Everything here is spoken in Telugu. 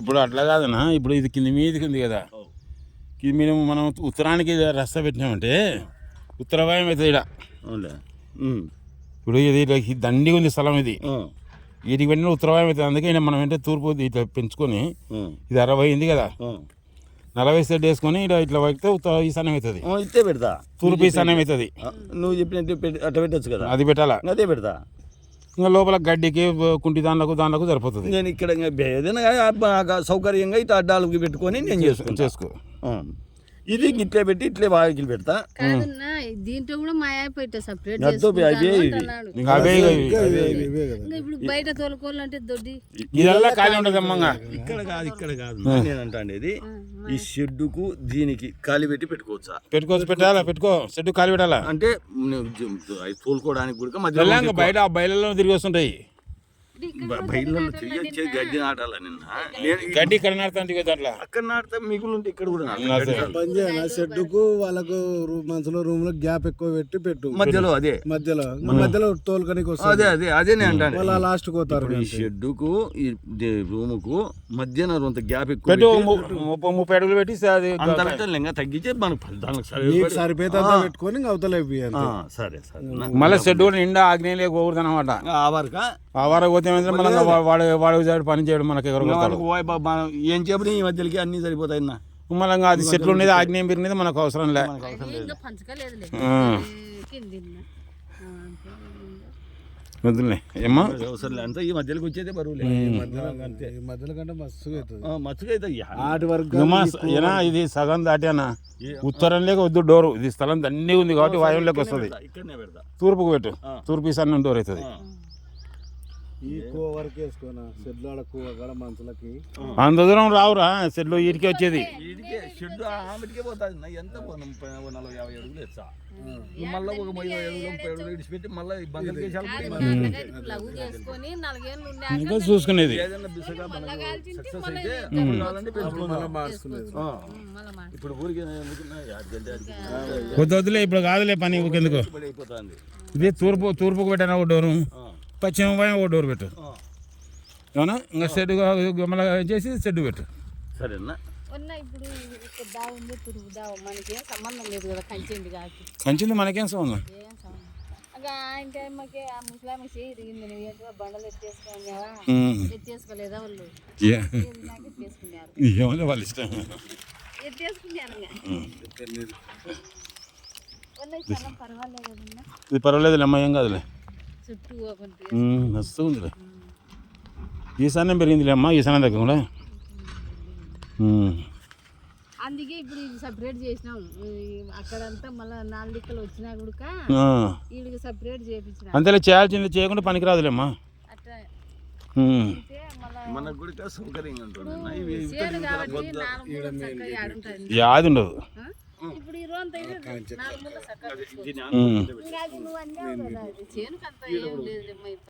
ఇప్పుడు అట్లా కాదన్నా, ఇప్పుడు ఇది కింద మీదకి ఉంది కదా, కింద మీద మనం ఉత్తరానికి రస్తా పెట్టినామంటే ఉత్తర వాయం అవుతుంది ఇక్కడ. ఇప్పుడు ఇది దండిగా ఉంది స్థలం, ఇది వీటికి వెళ్ళిన ఉత్తర వాయం అవుతుంది. అందుకే మనం ఏంటంటే తూర్పు ఇట్లా పెంచుకొని, ఇది 60 ఉంది కదా, 40 సెట్ వేసుకొని ఇట్లా వైతే ఉత్తర ఈశాన్యం అవుతుంది. ఇట్టే పెడతా, తూర్పు ఈశాన్యం అవుతుంది. నువ్వు చెప్పినట్టు అట్లా పెట్టచ్చు కదా, అది పెట్టాలా, అదే పెడతా. ఇంకా లోపల గడ్డికి కుంటి దానిలకు సరిపోతుంది. నేను ఇక్కడ ఏదైనా సౌకర్యంగా ఇట్లా అడ్డాలకి పెట్టుకొని నేను చేసుకో. ఇది ఇట్లే పెట్టి ఇట్లే వాకిలు పెడతా. దీంట్లో కూడా మా అయిపోయి సపరేట్ బయట తోలుకోవాలంటే దొడ్డి ఇదల్లా ఖాళీ ఉండదు అమ్మంగా. ఇక్కడ కాదు నేను అంటాండేది, ఈ షెడ్డుకు దీనికి ఖాళీ పెట్టి పెట్టుకోవచ్చు. పెట్టాలా, షెడ్ ఖాళీ పెట్టాలా అంటే తోలుకోవడానికి కూడా మధ్య బయట బయలలో తిరిగి వస్తుంటాయి. బయలు గడ్డి నాటాల గడ్డి ఇక్కడ నాటుతాంటే దాంట్లో అక్కడ నాటుతా, మిగులు ఇక్కడ కూడా షెడ్డుకు వాళ్ళకు మనసులో రూమ్ లో గ్యాప్ ఎక్కువ పెట్టు మధ్యలో మధ్యలో తోలుకనికి వస్తుంది. అదే నేను అంటాను, వాళ్ళ లాస్ట్ పోతారు. ఈ షెడ్డుకు ఈ రూమ్ కు మధ్యన కొంత గ్యాప్ ఎక్కువ 30 అడుగులు పెట్టి అంత పెట్టాలి, తగ్గించే మనకు సరిపోతే పెట్టుకొని అవతల సరే. మళ్ళీ షెడ్ కూడా నిండా ఆగ్నేయ పోకూడదు అనమాట. ఆ వరకు పోతే వాడు పని చేయడం మనకి ఏం చెప్పి ఈ మధ్యలోకి అన్ని సరిపోతాయి. మళ్ళీ అది చెట్లు ఉండేది, ఆగ్నేయం పెరిగినది మనకు అవసరం లే. వద్దులే ఏమ్మా, అవసరం అంతా ఈ మధ్యలోకి వచ్చేది బరువులే. మధ్యలో కంటే మచ్చుగా ఏనా ఇది సగం దాటానా, ఉత్తరం లేక వద్దు డోరు, ఇది స్థలం దండి ఉంది కాబట్టి వాయువులోకి వస్తుంది. తూర్పుకు పెట్టు, తూర్పు ఈశాన్యం డోర్ అవుతుంది. అంత దూరం రావురా షెడ్లు, వీటికి వచ్చేది. ఇంకా చూసుకునేది వద్దులే, ఇప్పుడు కాదులే పని ఎందుకు. ఇది తూర్పుకు పెట్టిన ఒక డోరు, పశ్చిమ వాయం ఒక డోర్ పెట్టు, అవునా? ఇంకా షెడ్ గమల చేసి షెడ్ పెట్టు. సరేనా? కంచింది మనకేం సంబంధం. ఏమో వాళ్ళ ఇష్టం. ఇది పర్వాలేదులే అమ్మ, ఏం కాదులే, మస్తు ఉందిలే. ఈశాన్యం పెరిగిందిలే అమ్మ, ఈశాన్యం దగ్గర కూడా. అందుకే ఇప్పుడు ఇది సపరేట్ చేసినాం. అక్కడంతా మళ్ళీ 4 దిక్కలు వచ్చినా కూడా వీళ్ళకి సపరేట్ చేయించిన. అంతేలే, చేయాల్సింది చేయకుండా పనికిరాదులేమ్మా. అట్లా మనకు కూడా సౌకర్యంగా ఉంటుంది. యాది ఉండదు. ఇప్పుడు ఈ రోజు అయితే 4 మూల చక్కగా